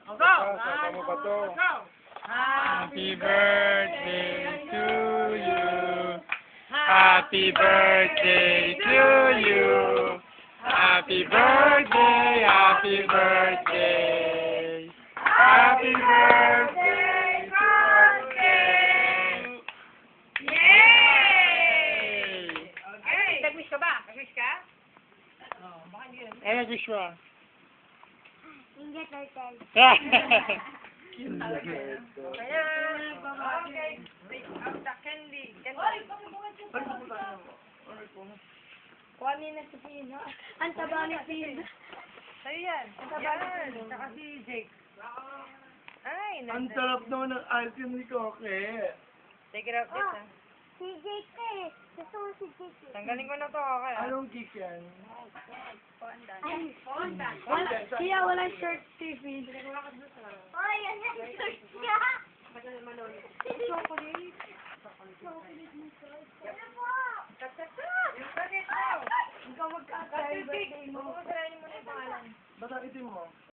Go! Saka mo ba to? Go! Happy birthday to you. Happy birthday to you. Happy birthday, happy birthday. Happy birthday, birthday. Yay! Okay. Nag-wish ka ba? Nag-wish ka? Oh, baka yun. Ano gusto mo? Ninja Turtle. Okay. Take out the candy. Kuha niya na si Pino. Ang taba ni Pino. Sa'yo yan. Ang taba ni Pino. Saka si Jake. Ay, Ang sarap naman ng ice cream ni Koke. Take it out this, ha? Si Jake eh. Gusto mo si Jake eh. Tanggalin ko na to, okay? Anong cake yan? Ay, siya walang shirt si Pino. Oy, yan yung shirt niya. Chocolate. Chocolate mo shirt. Ano po? Yung bakit mo? Ikaw magkakay birthday mo. Huwag mo sarayin mo na yung pangalan. Basta itim mo.